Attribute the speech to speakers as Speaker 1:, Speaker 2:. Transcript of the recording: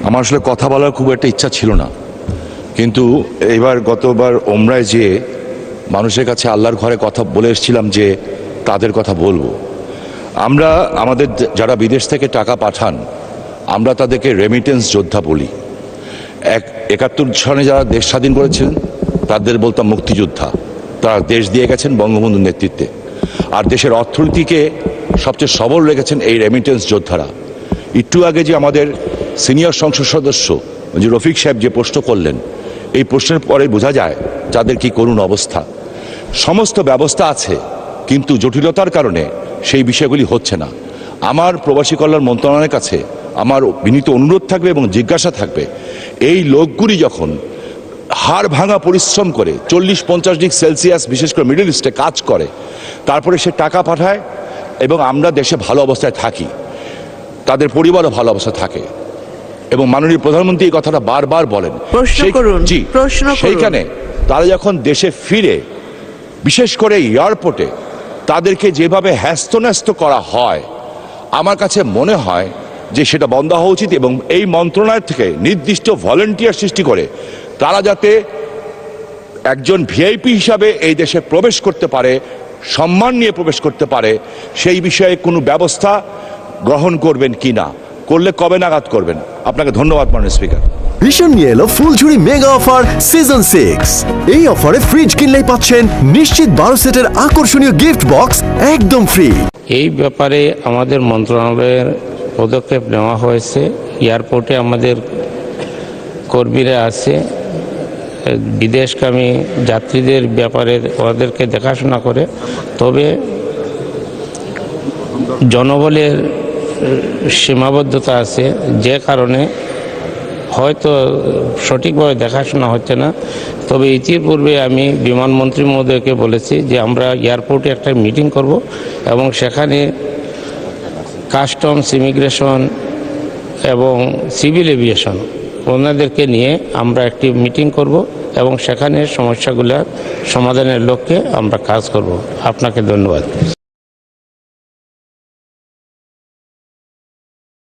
Speaker 1: আমার আসলে কথা বলার খুব একটা ইচ্ছা ছিল না, কিন্তু গতবার ওমরায় যেয়ে মানুষের কাছে আল্লাহর ঘরে কথা বলে এসেছিলাম যে তাদের কথা বলবো। আমরা আমাদের যারা বিদেশ থেকে টাকা পাঠান, আমরা তাদেরকে রেমিটেন্স যোদ্ধা বলি। 71 সনে যারা দেশ স্বাধীন করেছিলেন তাদের বলতাম মুক্তিযোদ্ধা। তারা দেশ দিয়ে গেছেন বঙ্গবন্ধুর নেতৃত্বে, আর দেশের অর্থনীতিকে সবচেয়ে সবল রেখেছেন এই রেমিটেন্স যোদ্ধারা। একটু আগে যে আমাদের সিনিয়র সংসদ সদস্য যে রফিক সাহেব যে প্রশ্ন করলেন, এই প্রশ্নের পরে বোঝা যায় যাদের কি করুণ অবস্থা। সমস্ত ব্যবস্থা আছে, কিন্তু জটিলতার কারণে সেই বিষয়গুলি হচ্ছে না। আমার প্রবাসী কল্যাণ মন্ত্রণালয়ের কাছে আমার বিনীত অনুরোধ থাকবে এবং জিজ্ঞাসা থাকবে, এই লোকগুলি যখন হাড় ভাঙা পরিশ্রম করে 40-50 ডিগ্রি সেলসিয়াস বিশেষ করে মিডল ইস্টে কাজ করে, তারপরে সে টাকা পাঠায় এবং আমরা দেশে ভালো অবস্থায় থাকি, তাদের পরিবারও ভালো অবস্থায় থাকে। এবং মাননীয় প্রধানমন্ত্রী এই কথাটা বারবার বলেন। সেইখানে তারা যখন দেশে ফিরে, বিশেষ করে এয়ারপোর্টে তাদেরকে যেভাবে হ্যাস্তন্যস্ত করা হয়, আমার কাছে মনে হয় যে সেটা বন্ধ হওয়া উচিত। এবং এই মন্ত্রণালয় থেকে নির্দিষ্ট ভলেন্টিয়ার সৃষ্টি করে তারা যাতে একজন ভিআইপি হিসাবে এই দেশে প্রবেশ করতে পারে, সম্মান নিয়ে প্রবেশ করতে পারে, সেই বিষয়ে কোনো ব্যবস্থা গ্রহণ করবেন কি না, করলে কবে নাগাদ করবেন? আপনাকে ধন্যবাদ মাননীয় স্পিকার।
Speaker 2: ভীষণ নিয়ে এলো ফুলঝুরি মেগা অফার সিজন 6। এই অফারে ফ্রিজ কিনলেই পাচ্ছেন নিশ্চিত 12 সেটের আকর্ষণীয় গিফট বক্স একদম ফ্রি।
Speaker 3: এই ব্যাপারে আমাদের মন্ত্রণালয়ের পদক্ষেপ নেওয়া হয়েছে। এয়ারপোর্টে আমাদের কর্মীরা আছে, বিদেশগামী যাত্রীদের ব্যাপারে ওদেরকে দেখাশোনা করে। তবে জনবলের সীমাবদ্ধতা আছে, যে কারণে হয়তো সঠিকভাবে দেখাশোনা হচ্ছে না। তবে ইতিপূর্বে আমি বিমানমন্ত্রী মহোদয়কে বলেছি যে আমরা এয়ারপোর্টে একটা মিটিং করব এবং সেখানে কাস্টমস, ইমিগ্রেশন এবং সিভিল এভিয়েশন ওনাদেরকে নিয়ে আমরা একটি মিটিং করব এবং সেখানে সমস্যাগুলো সমাধানের লক্ষ্যে আমরা কাজ করব। আপনাকে ধন্যবাদ।